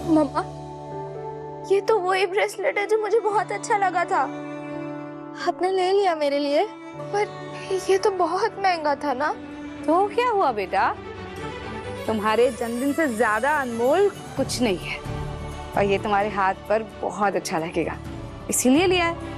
मम्मा, ये तो वही ब्रेसलेट है जो मुझे बहुत अच्छा लगा था। आपने ले लिया मेरे लिए, पर ये तो बहुत महंगा था ना। तो क्या हुआ बेटा, तुम्हारे जन्मदिन से ज्यादा अनमोल कुछ नहीं है, और ये तुम्हारे हाथ पर बहुत अच्छा लगेगा, इसीलिए लिया है।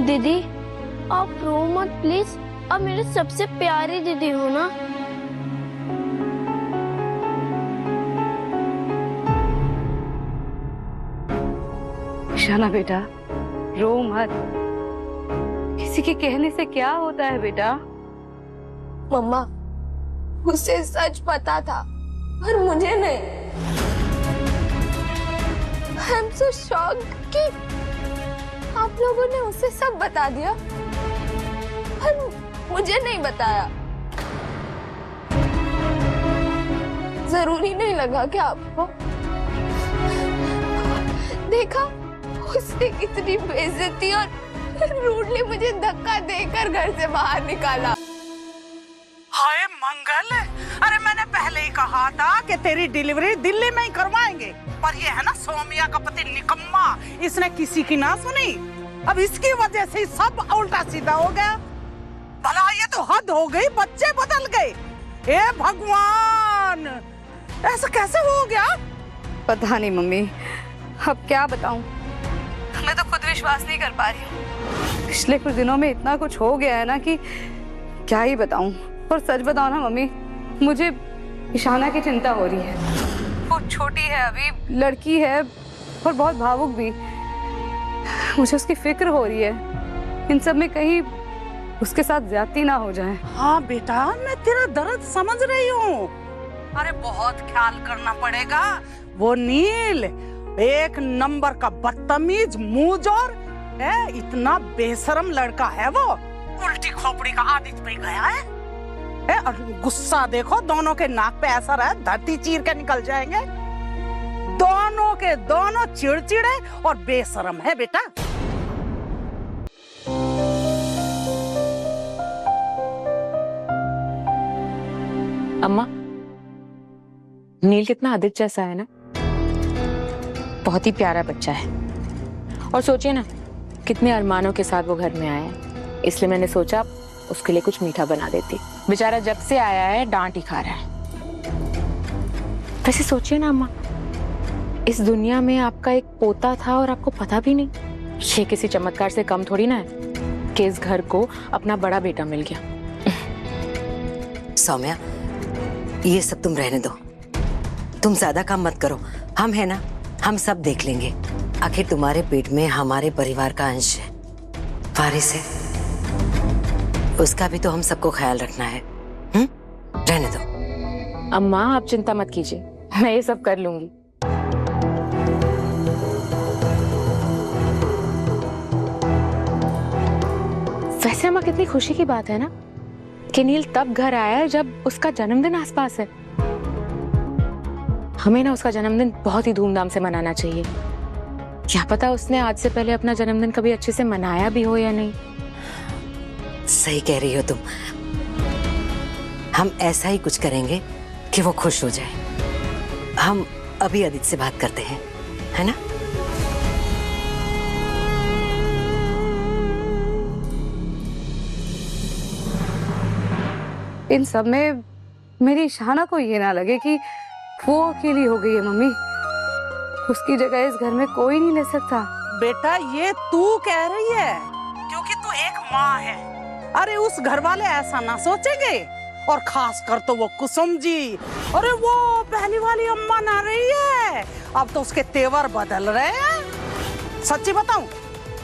दीदी, आप रो मत प्लीज। आप मेरे सबसे प्यारी दीदी हो ना। शाना बेटा, रो मत, किसी के कहने से क्या होता है बेटा। मम्मा, उसे सच पता था पर मुझे नहीं। आई एम सो शॉक्ड कि आप लोगों ने उसे सब बता दिया पर मुझे नहीं बताया। जरूरी नहीं लगा क्या आपको? देखा, उसने कितनी बेइज्जती और रूडली मुझे धक्का देकर घर से बाहर निकाला। हाय मंगल, अरे मैंने पहले ही कहा था कि तेरी डिलीवरी दिल्ली में ही करवाएंगे, पर ये है ना सौम्या का पति निकम्मा, इसने किसी की ना सुनी। अब इसकी वजह से सब उल्टा सीधा हो गया। भला ये तो हद हो गई, बच्चे बदल गए। हे भगवान, ऐसा कैसे हो गया? पता नहीं मम्मी, अब क्या बताऊं, मैं तो खुद विश्वास नहीं कर पा रही हूँ। पिछले कुछ दिनों में इतना कुछ हो गया है ना कि क्या ही बताऊं। और सच बताओ ना मम्मी, मुझे ईशाना की चिंता हो रही है। वो छोटी है अभी, लड़की है और बहुत भावुक भी। मुझे उसकी फिक्र हो रही है, इन सब में कहीं उसके साथ ज्यादती ना हो जाए। हाँ बेटा, मैं तेरा दर्द समझ रही हूँ। अरे बहुत ख्याल करना पड़ेगा। वो नील एक नंबर का बदतमीज, मुंहजोर है, इतना बेशरम लड़का है वो। उल्टी खोपड़ी का आदि पे गया है। और गुस्सा देखो, दोनों के नाक पे ऐसा रहा, धरती चीर के निकल जाएंगे। दोनों के दोनों चिड़चिड़े और बेशरम है बेटा। अम्मा, नील कितना आदित्य जैसा है ना, बहुत ही प्यारा बच्चा है। और सोचिए ना, कितने अरमानों के साथ वो घर में आया है, इसलिए मैंने सोचा उसके लिए कुछ मीठा बना देती। बेचारा जब से आया है डांट ही खा रहा है। वैसे सोचिए ना अम्मा, इस दुनिया में आपका एक पोता था और आपको पता भी नहीं। ये किसी चमत्कार से कम थोड़ी ना है कि इस घर को अपना बड़ा बेटा मिल गया। सौम्या, ये सब तुम रहने दो, तुम ज्यादा काम मत करो। हम है ना, हम सब देख लेंगे। आखिर तुम्हारे पेट में हमारे परिवार का अंश है, वारिस है, उसका भी तो हम सबको ख्याल रखना है। रहने दो। अम्मा आप चिंता मत कीजिए, मैं ये सब कर लूंगी। वैसे अम्मा, कितनी खुशी की बात है ना कि नील तब घर आया है जब उसका जन्मदिन आसपास है। हमें ना उसका जन्मदिन बहुत ही धूमधाम से मनाना चाहिए। क्या पता उसने आज से पहले अपना जन्मदिन कभी अच्छे से मनाया भी हो या नहीं। सही कह रही हो तुम, हम ऐसा ही कुछ करेंगे कि वो खुश हो जाए। हम अभी आदित्य से बात करते हैं, है ना? इन सब में मेरी ईशाना को ये ना लगे कि वो अकेली हो गई है मम्मी। उसकी जगह इस घर में कोई नहीं ले सकता। बेटा ये तू कह रही है क्योंकि तू एक माँ है। अरे उस घर वाले ऐसा ना सोचेंगे, और खास कर तो वो कुसुम जी। अरे वो पहली वाली अम्मा ना रही है, अब तो उसके तेवर बदल रहे हैं। सच्ची बताऊं,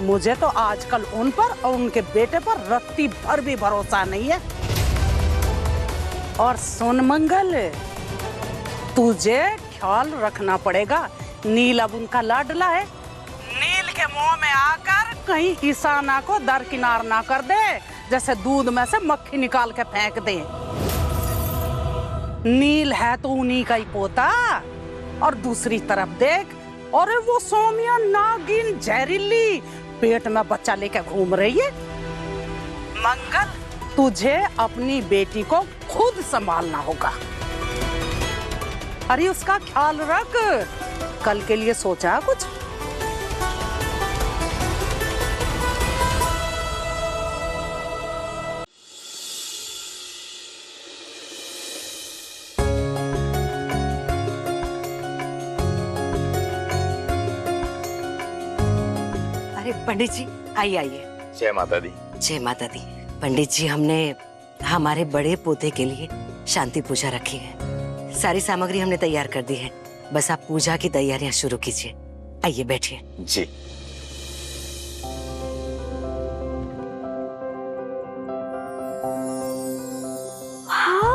मुझे तो आजकल उन पर और उनके बेटे पर रत्ती भर भी भरोसा नहीं है। और सुन मंगल, तुझे ख्याल रखना पड़ेगा। नील अब उनका लाडला है। नील के मुंह में आकर कहीं ईशाना को दरकिनार ना कर दे, जैसे दूध में से मक्खी निकाल के फेंक दे। नील है तो उन्हीं का ही पोता। और दूसरी तरफ देख, अरे वो सौम्या नागिन जहरीली पेट में बच्चा लेकर घूम रही है। मंगल, तुझे अपनी बेटी को खुद संभालना होगा। अरे उसका ख्याल रख, कल के लिए सोचा है कुछ? अरे पंडित जी, आइए आइए। जय माता दी। जय माता दी। पंडित जी, हमने हमारे बड़े पोते के लिए शांति पूजा रखी है। सारी सामग्री हमने तैयार कर दी है, बस आप पूजा की तैयारियां शुरू कीजिए। आइए बैठिए। जी। वाह,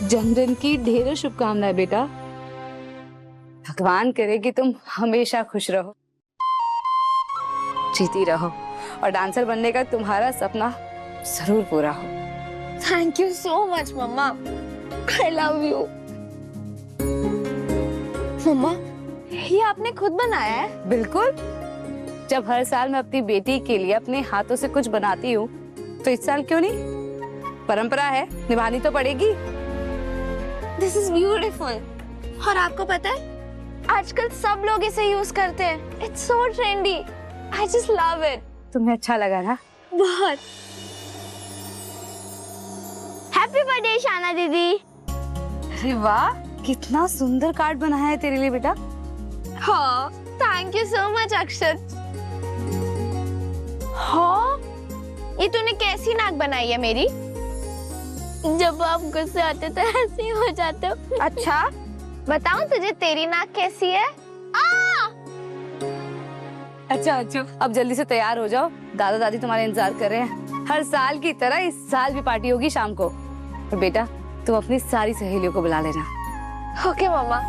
जन्मदिन की ढेरों शुभकामनाएं बेटा। भगवान करे कि तुम हमेशा खुश रहो, जीती रहो और डांसर बनने का तुम्हारा सपना जरूर पूरा हो। Thank you so much mumma, I love you. Mumma, ये आपने खुद बनाया है? बिल्कुल। जब हर साल मैं अपनी बेटी के लिए अपने हाथों से कुछ बनाती हूँ, तो इस साल क्यों नहीं? परंपरा है, निभानी तो पड़ेगी। This is beautiful. और आपको पता है, आजकल सब लोग इसे यूज करते हैं। It's so trendy. I just love it. तुम्हें अच्छा लगा ना? बहुत। हैप्पी बर्थडे शाना दीदी। अरे वाह, कितना सुंदर कार्ड बनाया है तेरे लिए बेटा। हाँ, थैंक यू सो मच अक्षत। हाँ, ये तूने कैसी नाक बनाई है मेरी? जब आप गुस्से आते तो ऐसे ही हो जाते हो। अच्छा, बताऊं तुझे तेरी नाक कैसी है? अच्छा, अब जल्दी से तैयार हो जाओ, दादा दादी तुम्हारे इंतजार कर रहे हैं। हर साल की तरह इस साल भी पार्टी होगी शाम को। और बेटा, तुम अपनी सारी सहेलियों को बुला लेना। ओके मामा।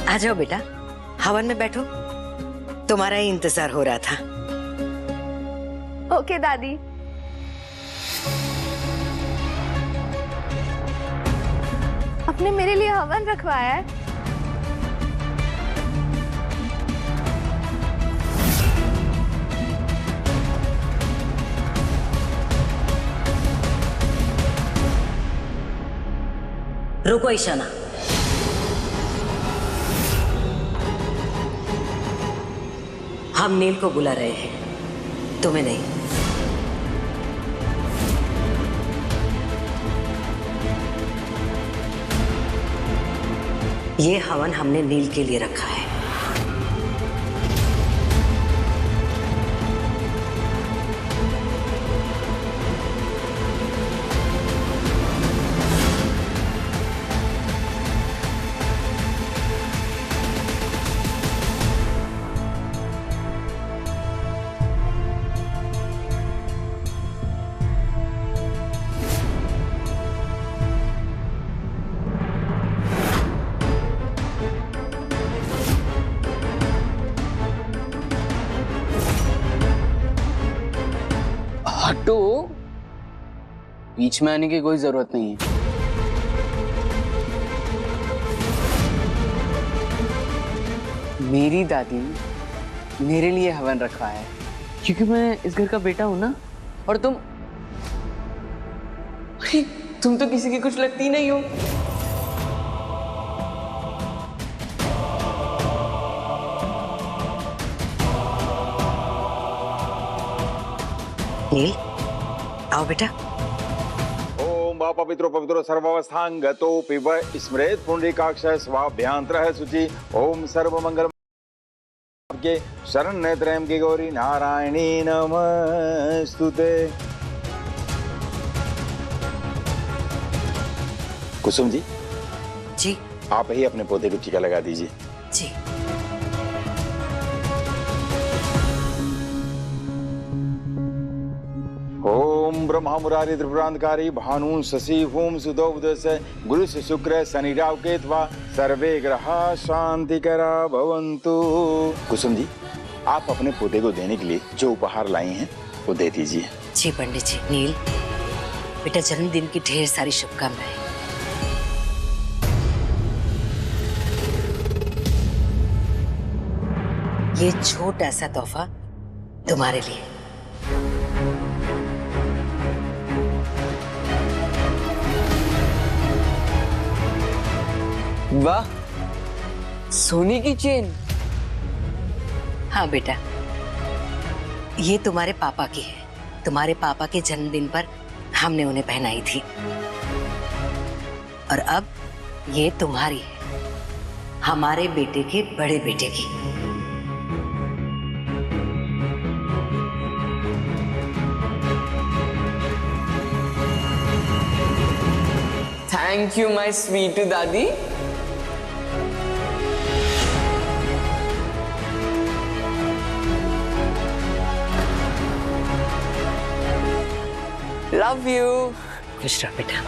आ जाओ बेटा, हवन में बैठो, तुम्हारा ही इंतजार हो रहा था। ओके दादी। आपने मेरे लिए हवन रखवाया है? रुको ईशाना, हम नील को बुला रहे हैं, तुम्हें नहीं। ये हवन हमने नील के लिए रखा है। हटो, बीच में आने की कोई जरूरत नहीं है। मेरी दादी मेरे लिए हवन रखवाया है, क्योंकि मैं इस घर का बेटा हूं ना। और तुम तो किसी की कुछ लगती नहीं हो। नील, आओ बेटा। ओम पवित्रो पवित्रो सर्वावस्थांगतो पिब स्मृत पुंडरीकाक्ष स्वाभ्यांतरः शुचि ओम सर्वमंगल के शरण नेत्रयम की गौरी नारायणी नमस्तुते। कुसुम जी, जी आप ही अपने पौधे को टीका लगा दीजिए। जी। ओम ब्रह्मा मुरारी त्रिपुरांतकारी भानु शशि होम सुदो उदय गुरु से शुक्र शनि राव केतवा सर्वे ग्रह शांतिकरा भवन्तु। कुसुम जी, आप अपने पौधे को देने के लिए जो उपहार लाई हैं वो दे दीजिए। जी पंडित जी। नील बेटा, जन्मदिन की ढेर सारी शुभकामनाएं। ये छोटा सा तोहफा तुम्हारे लिए। वाह, सोने की चेन। हाँ बेटा, ये तुम्हारे पापा की है। तुम्हारे पापा के जन्मदिन पर हमने उन्हें पहनाई थी, और अब ये तुम्हारी है, हमारे बेटे के बड़े बेटे की। थैंक यू माय स्वीट दादी। Love you. खुश रहो बेटा।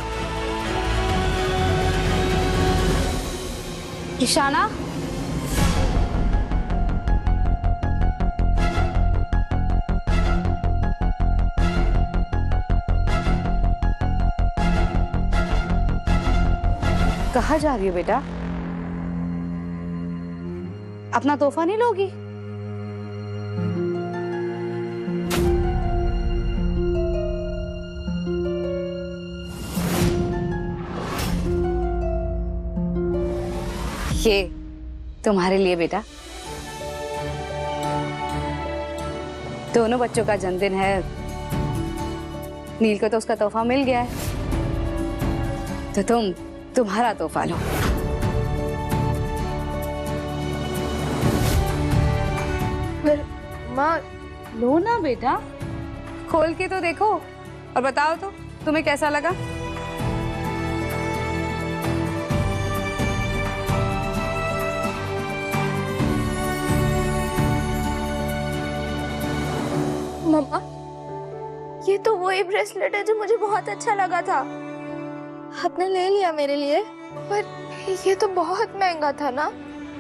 ईशाना, कहाँ जा रही हो बेटा? अपना तोहफा नहीं लोगी? ये तुम्हारे लिए बेटा। दोनों बच्चों का जन्मदिन है, नील को तो उसका तोहफा मिल गया है, तो तुम्हारा तोहफा लो। पर माँ, लो ना बेटा, खोल के तो देखो और बताओ तो तुम्हें कैसा लगा। मम्मा, ये तो वही ब्रेसलेट है जो मुझे बहुत अच्छा लगा था। आपने ले लिया मेरे लिए, पर ये तो बहुत महंगा था ना।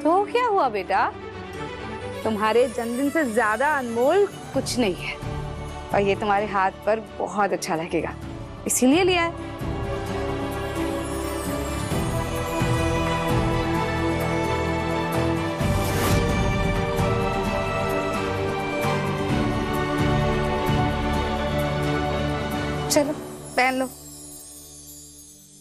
तो क्या हुआ बेटा, तुम्हारे जन्मदिन से ज्यादा अनमोल कुछ नहीं है, और ये तुम्हारे हाथ पर बहुत अच्छा लगेगा, इसीलिए लिया है। चलो पहन लो।